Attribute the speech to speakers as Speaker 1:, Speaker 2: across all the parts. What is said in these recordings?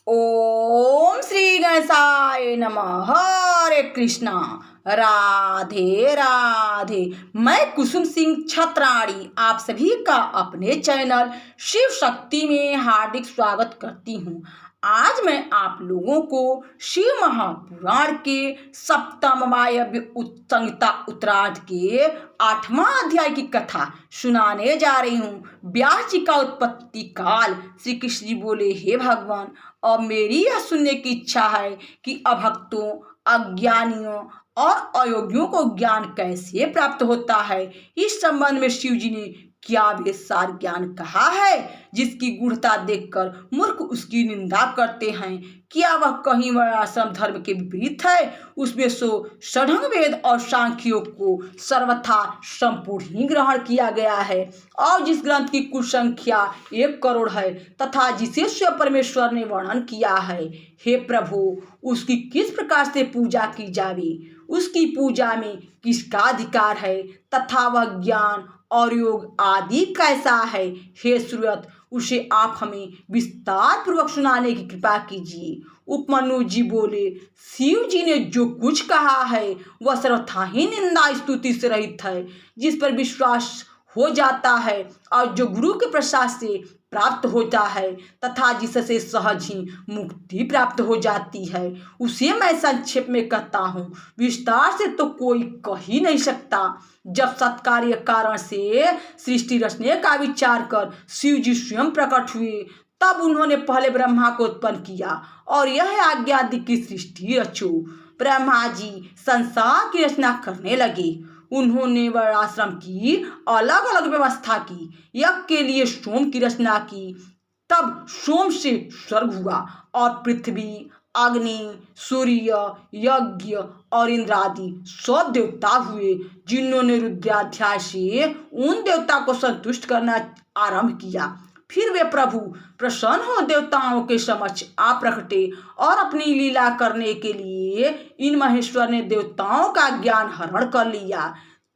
Speaker 1: ओम श्री गणेशाय नमः। हरे कृष्णा। राधे राधे। मैं कुसुम सिंह छत्राणी आप सभी का अपने चैनल शिव शक्ति में हार्दिक स्वागत करती हूँ। आज मैं आप लोगों को शिव महापुराण के सप्तम वायव्य संहिता उत्तरार्ध के 8वां अध्याय की कथा सुनाने जा रही हूँ। व्यास जी का उत्पत्ति काल। श्री कृष्ण जी बोले, हे भगवान, और मेरी यह सुनने की इच्छा है कि अभक्तों, अज्ञानियों और अयोग्यों को ज्ञान कैसे प्राप्त होता है। इस संबंध में शिव जी ने क्या वेदसार ज्ञान कहा है, जिसकी गूढ़ता देखकर मूर्ख उसकी निंदा करते हैं। क्या वह कहीं वर्णाश्रम धर्म के विपरीत है? उसमें सो षडंग वेद और सांख्यों को सर्वथा संपूर्ण ही ग्रहण किया गया है, और जिस ग्रंथ की कुल संख्या 1 करोड़ है तथा जिसे स्वयं परमेश्वर ने वर्णन किया है। हे प्रभु, उसकी किस प्रकार से पूजा की जावे, उसकी पूजा में किसका अधिकार है तथा वह ज्ञान और योग आदि कैसा है। हे सुरत, उसे आप हमें विस्तार पूर्वक सुनाने की कृपा कीजिए। उपमन्यु जी बोले, शिव जी ने जो कुछ कहा है वह सर्वथा ही निंदा स्तुति से रहित है। जिस पर विश्वास हो जाता है और जो गुरु के प्रसाद से प्राप्त होता है तथा जिससे सहज ही मुक्ति प्राप्त हो जाती है, उसे मैं संक्षेप में कहता हूँ, विस्तार से तो कोई कह ही नहीं सकता। जब सत्कार्य कारण से सृष्टि रचने का विचार कर शिव जी स्वयं प्रकट हुए, तब उन्होंने पहले ब्रह्मा को उत्पन्न किया और यह आज्ञा दी कि सृष्टि रचो। ब्रह्मा जी संसार की रचना करने लगे। उन्होंने वर्णाश्रम की अलग अलग व्यवस्था की। यज्ञ के लिए सोम की रचना की, तब सोम से स्वर्ग हुआ और पृथ्वी, अग्नि, सूर्य, यज्ञ और इंद्र आदि 100 देवता हुए, जिन्होंने रुद्राध्याय से उन देवता को संतुष्ट करना आरंभ किया। फिर वे प्रभु प्रसन्न हो देवताओं के समक्ष आ प्रकटे और अपनी लीला करने के लिए इन महेश्वर ने देवताओं का ज्ञान हरण कर लिया।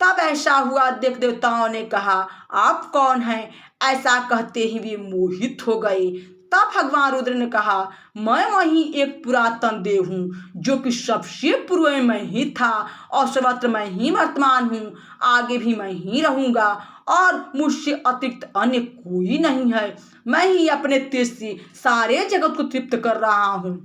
Speaker 1: तब ऐसा हुआ, देख देवताओं ने कहा, आप कौन हैं? ऐसा कहते ही वे मोहित हो गए। तब भगवान रुद्र ने कहा, मैं वही एक पुरातन देव हूँ, जो कि सबसे पूर्व में मैं ही था और सर्वत्र मैं ही वर्तमान हूँ, आगे भी मैं ही रहूँगा और मुझसे अतिरिक्त अन्य कोई नहीं है। मैं ही अपने तेज से सारे जगत को तृप्त कर रहा हूँ।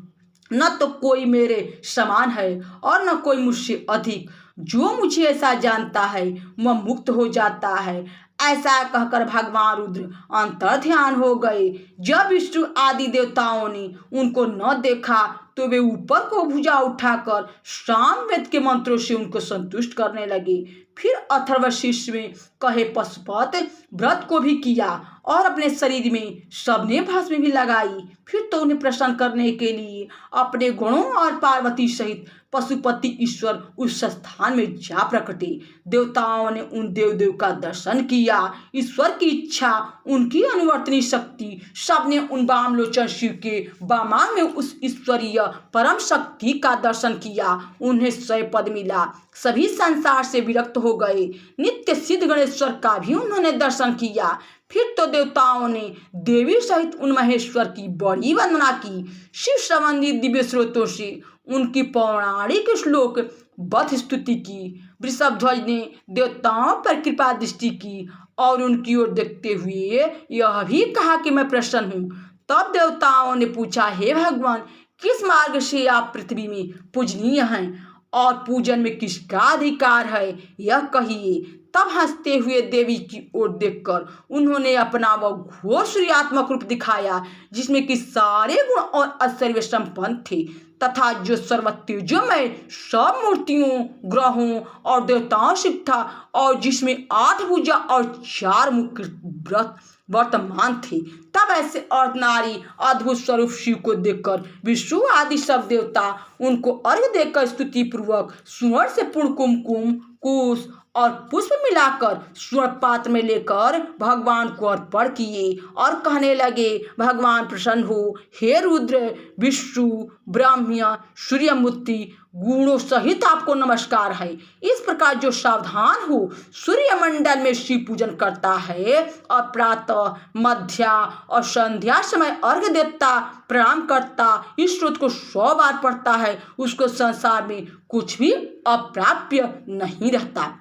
Speaker 1: न तो कोई मेरे समान है और न कोई मुझसे अधिक। जो मुझे ऐसा जानता है वह मुक्त हो जाता है। ऐसा कहकर भगवान रुद्र अंतर ध्यान हो गए। जब विष्णु आदि देवताओं ने उनको न देखा तो वे ऊपर को भुजा उठाकर सामवेद के मंत्रों से उनको संतुष्ट करने लगे। फिर अथर्वशीर्ष में कहे पशुपत व्रत को भी किया और अपने शरीर में सबने भस्म भी लगाई। फिर तो उन्हें प्रसन्न करने के लिए अपने गुणों और पार्वती सहित पशुपति ईश्वर उस स्थान में जा प्रकटे। देवताओं ने उन देवदेव का दर्शन किया। ईश्वर की इच्छा, उनकी अनुवर्तनी शक्ति, सबने उन वामलोचन शिव के वामांग में उस ईश्वरीय परम शक्ति का दर्शन किया। उन्हें 100 पद मिला। सभी संसार से विरक्त हो गए। नित्य सिद्ध गणेश्वर का भी उन्होंने दर्शन किया। फिर तो देवताओं ने देवी सहित उन महेश्वर की बड़ी वंदना की। शिव संबंधी दिव्य स्रोतों से उनकी पौराणिक श्लोक बद्ध स्तुति की। वृषभध्वज ने देवताओं पर कृपा दृष्टि की और उनकी ओर देखते हुए यह भी कहा कि मैं प्रसन्न हूँ। तब देवताओं ने पूछा, हे भगवान, किस मार्ग से आप पृथ्वी में पूजनीय हैं और पूजन में किसका अधिकार है, यह कहिए। तब हंसते हुए देवी की ओर देखकर उन्होंने अपना वह घोर सूर्यात्मक रूप दिखाया, जिसमें कि सारे गुण और ऐश्वर्य संपन्न थे तथा जो सर्वतेजोमय सब मूर्तियों, ग्रहों और देवताओं से था, और जिसमें 8 भुजा और 4 मुख व्रत वर्तमान थे। तब ऐसे अर्धनारी अद्भुत स्वरूप शिव को देखकर विष्णु आदि सब देवता उनको अर्घ्य देकर स्तुति पूर्वक सुवर्ण से पूर्ण कुमकुम, कुश और पुष्प मिलाकर स्वर्ण पात्र में लेकर भगवान को अर्पण किए और कहने लगे, भगवान प्रसन्न हो, हे रुद्र, विष्णु, ब्रह्म, सूर्यमूर्ति गुणों सहित आपको नमस्कार है। इस प्रकार जो सावधान हो सूर्यमंडल में शिव पूजन करता है और प्रातः, मध्या और संध्या समय अर्घ्य देता, प्रणाम करता, इस स्रोत को 100 बार पढ़ता है, उसको संसार में कुछ भी अप्राप्य नहीं रहता।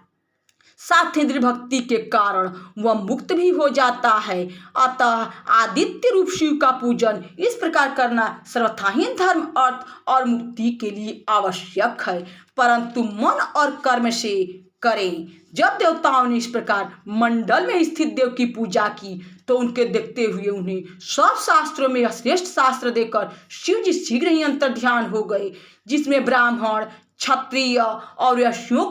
Speaker 1: साथ इंद्रिय भक्ति के कारण वह मुक्त भी हो जाता है। अतः आदित्य रूप शिव का पूजन इस प्रकार करना सर्वथा ही धर्म, अर्थ और मुक्ति के लिए आवश्यक है, परंतु मन और कर्म से करें। जब देवताओं ने इस प्रकार मंडल में स्थित देव की पूजा की तो उनके देखते हुए उन्हें सब शास्त्रों में श्रेष्ठ शास्त्र देकर शिव जी शीघ्र ही अंतर्ध्यान हो गए, जिसमें ब्राह्मण, क्षत्रिय और वैश्यों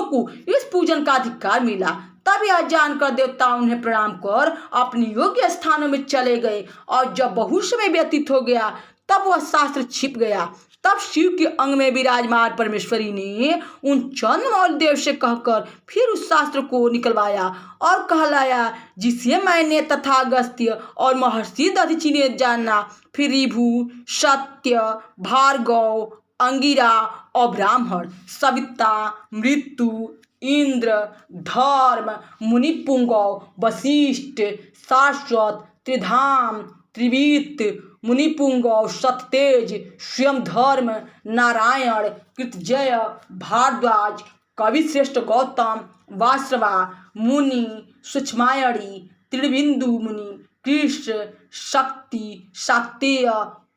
Speaker 1: को इस पूजन का अधिकार मिला। तब यह जानकर देवता उन्हें प्रणाम कर अपने योग्य स्थानों में चले गए और जब बहुत समय व्यतीत हो गया तब वह शास्त्र छिप गया। तब शिव के अंग में विराजमान परमेश्वरी ने उन चंद्रमौल देव से कहकर फिर उस शास्त्र को निकलवाया और कहलाया, जिसे मैंने तथागस्त्य और महर्षि दधीचि ने जाना। फिर ऋभु, सत्य, भार्गव, अंगिरा और ब्राह्मण, सविता, मृत्यु, इंद्र, धर्म, मुनिपुंगव, वशिष्ठ, शाश्वत, त्रिधाम, त्रिवीत, मुनिपुंगव, सत्यतेज, स्वयं धर्म, नारायण, कृतजय, भारद्वाज, कविश्रेष्ठ गौतम, वासवा मुनि, सूक्ष्मायणी, त्रिबिंदु मुनि, कृष्ण, शक्ति, शाक्तेय,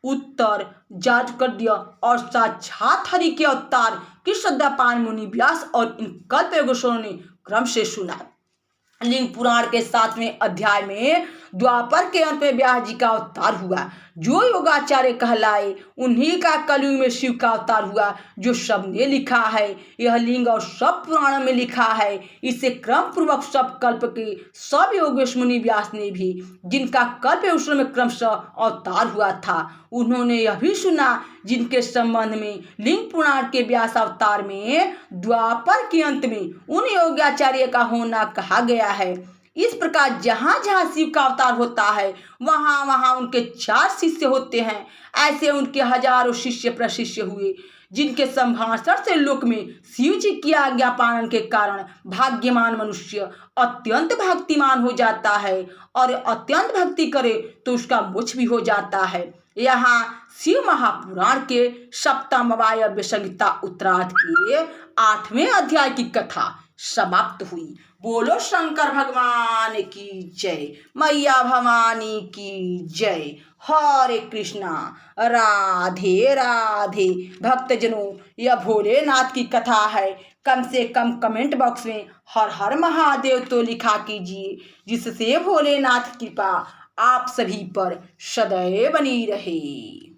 Speaker 1: उत्तर, जातकर्य और साक्षात हरि के अवतार कृष्णद्वैपायन मुनि, व्यास और इन कल्प योगेश्वरों ने क्रम से सुना। लिंग पुराण के 7वें अध्याय में द्वापर के अंत में व्यास जी का अवतार हुआ, जो योगाचार्य कहलाए। उन्हीं का कलयुग में शिव का अवतार हुआ, जो सबने लिखा है। यह लिंग और सब पुराणों में लिखा है। इसे क्रम पूर्वक सब कल्प के सब योगेश मुनि व्यास ने भी, जिनका कल्प योगेश्वर में क्रमशः अवतार हुआ था, उन्होंने यह भी सुना, जिनके संबंध में लिंग पुराण के व्यास अवतार में द्वापर के अंत में उन योगाचार्य का होना कहा गया है। इस प्रकार जहाँ जहाँ शिव का अवतार होता है वहाँ वहाँ उनके 4 शिष्य होते हैं। ऐसे उनके हजारों शिष्य प्रशिष्य हुए, जिनके संभाषण से लोक में शिव जी की आज्ञा पालन के कारण भाग्यमान मनुष्य अत्यंत भक्तिमान हो जाता है और अत्यंत भक्ति करे तो उसका मोक्ष भी हो जाता है। यहाँ शिव महापुराण के सप्तम वायव्य संहिता उत्तरार्ध के 8वें अध्याय की कथा समाप्त हुई। बोलो शंकर भगवान की जय, मैया भवानी की जय। हरे कृष्णा, राधे राधे। भक्तजनों, यह भोलेनाथ की कथा है। कम से कम कमेंट बॉक्स में हर हर महादेव तो लिखा कीजिए, जिससे भोलेनाथ की कृपा आप सभी पर सदैव बनी रहे।